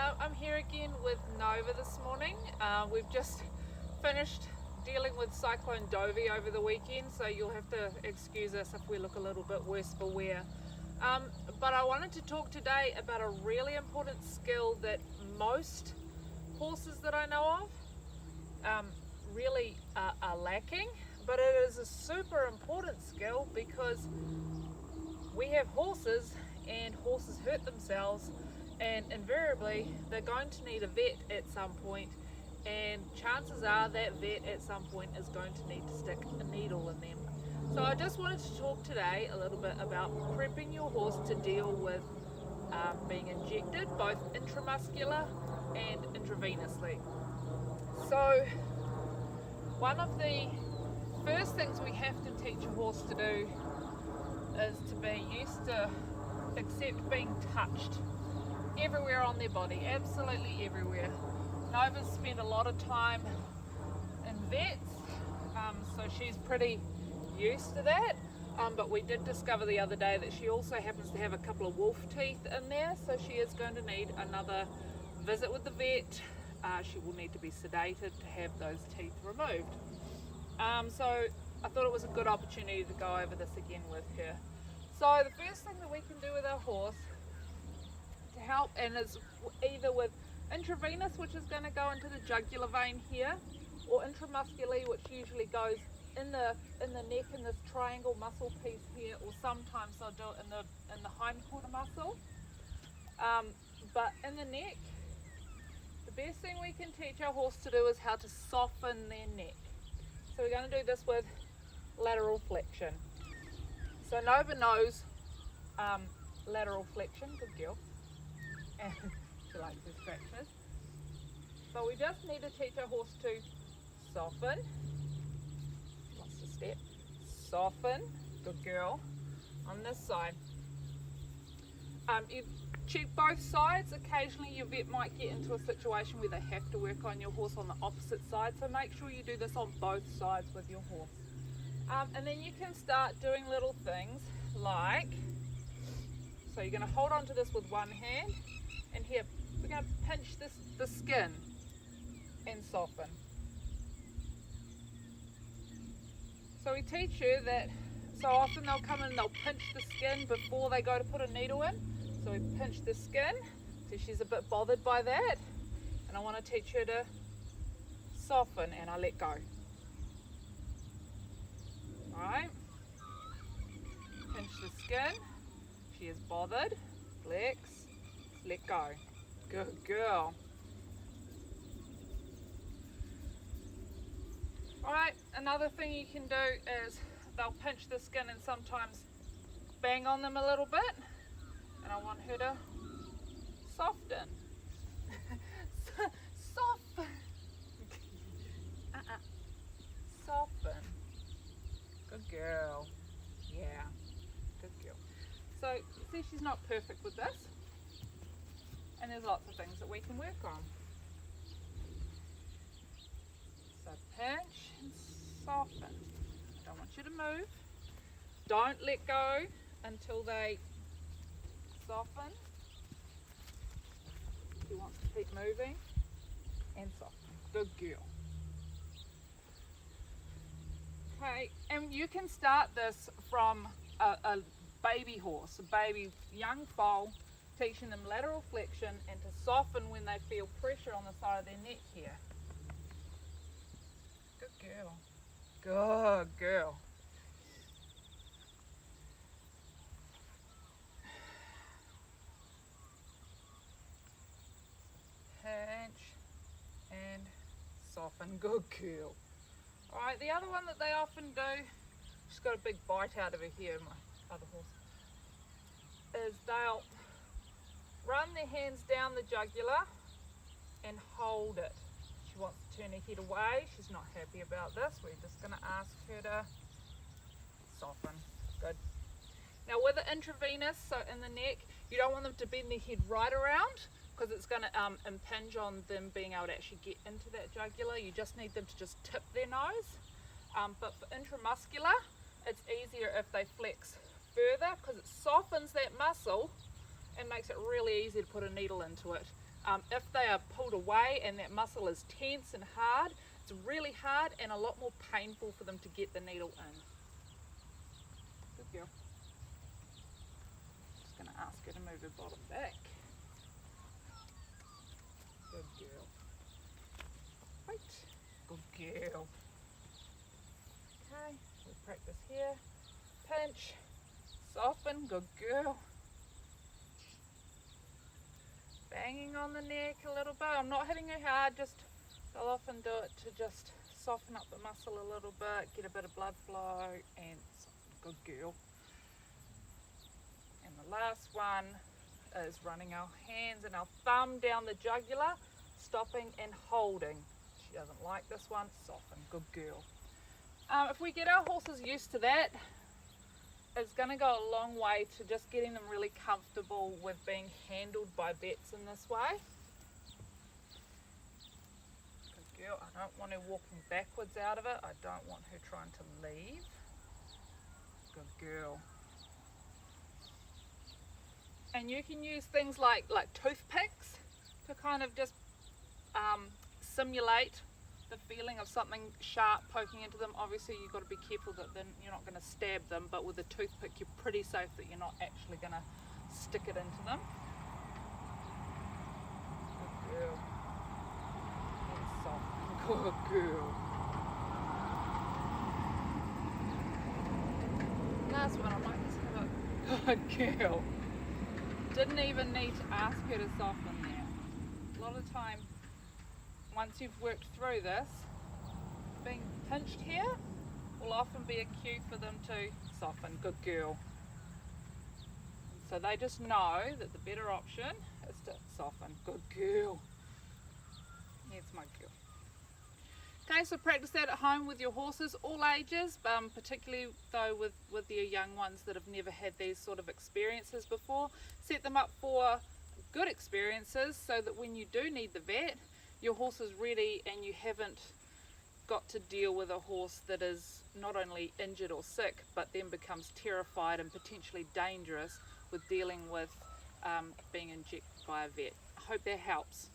I'm here again with Nova this morning. We've just finished dealing with Cyclone Dovey over the weekend, so you'll have to excuse us if we look a little bit worse for wear. But I wanted to talk today about a really important skill that most horses that I know of really are lacking, but it is a super important skill because we have horses and horses hurt themselves, and invariably they're going to need a vet at some point, and chances are that vet at some point is going to need to stick a needle in them. So I just wanted to talk today a little bit about prepping your horse to deal with being injected, both intramuscular and intravenously. So one of the first things we have to teach a horse to do is to be used to accept being touched everywhere on their body, absolutely everywhere. Nova's spent a lot of time in vets, so she's pretty used to that, but we did discover the other day that she also happens to have a couple of wolf teeth in there, so she is going to need another visit with the vet. She will need to be sedated to have those teeth removed. So I thought it was a good opportunity to go over this again with her. So the first thing that we can do with our horse to help, and is either with intravenous, which is going to go into the jugular vein here, or intramuscularly, which usually goes in the neck in this triangle muscle piece here, or sometimes they'll do it in the hindquarter muscle. But in the neck, the best thing we can teach our horse to do is how to soften their neck. So we're going to do this with lateral flexion. So Nova knows lateral flexion, good girl, and she likes the scratches. But we just need to teach our horse to soften. What's the step? Soften, good girl, on this side. You check both sides. Occasionally your vet might get into a situation where they have to work on your horse on the opposite side, so make sure you do this on both sides with your horse. And then you can start doing little things like, so you're going to hold on to this with one hand, and here we're going to pinch the skin and soften. So we teach her that so often they'll come in and they'll pinch the skin before they go to put a needle in. So we pinch the skin, so she's a bit bothered by that, and I want to teach her to soften, and I let go. Alright, pinch the skin, she is bothered, flex, let go. Good girl. Alright, another thing you can do is they'll pinch the skin and sometimes bang on them a little bit, and I want her to soften. Soften. Soften. Good girl. Yeah, good girl. So you see she's not perfect with this, and there's lots of things that we can work on. So pinch and soften. I don't want you to move. Don't let go until they soften. She wants to keep moving and soften. Good girl. Okay, and you can start this from a baby horse, a baby young foal, teaching them lateral flexion and to soften when they feel pressure on the side of their neck here. Good girl. Good girl. Pinch and soften. Good girl. Alright, the other one that they often do, she's got a big bite out of her here, my other horse, is they'll run their hands down the jugular and hold it. She wants to turn her head away. She's not happy about this. We're just going to ask her to soften. Good. Now with the intravenous, so in the neck, you don't want them to bend their head right around because it's going to impinge on them being able to actually get into that jugular. You just need them to just tip their nose. But for intramuscular, it's easier if they flex further because it softens that muscle and makes it really easy to put a needle into it. If they are pulled away and that muscle is tense and hard, it's really hard and a lot more painful for them to get the needle in. Good girl. Just going to ask her to move her bottom back. Good girl. Wait. Good girl. Okay, we'll practice here. Pinch, soften, good girl. Banging on the neck a little bit. I'm not hitting her hard, just I'll often do it to just soften up the muscle a little bit, get a bit of blood flow, and soften. Good girl. And the last one is running our hands and our thumb down the jugular, stopping and holding. She doesn't like this one, soften. Good girl. If we get our horses used to that, it's going to go a long way to just getting them really comfortable with being handled by vets in this way. Good girl. I don't want her walking backwards out of it. I don't want her trying to leave. Good girl. And you can use things like toothpicks to kind of just simulate the feeling of something sharp poking into them. Obviously you've got to be careful that then you're not going to stab them, but with a toothpick you're pretty safe that you're not actually going to stick it into them. Good girl. And soft. Good girl. Last one, I might just have a good girl. Didn't even need to ask her to soften there. A lot of time, once you've worked through this, being pinched here will often be a cue for them to soften. Good girl. So they just know that the better option is to soften. Good girl. Here's my girl. Okay, so practice that at home with your horses, all ages, particularly though with your young ones that have never had these sort of experiences before. Set them up for good experiences so that when you do need the vet, your horse is ready and you haven't got to deal with a horse that is not only injured or sick, but then becomes terrified and potentially dangerous with dealing with being injected by a vet. I hope that helps.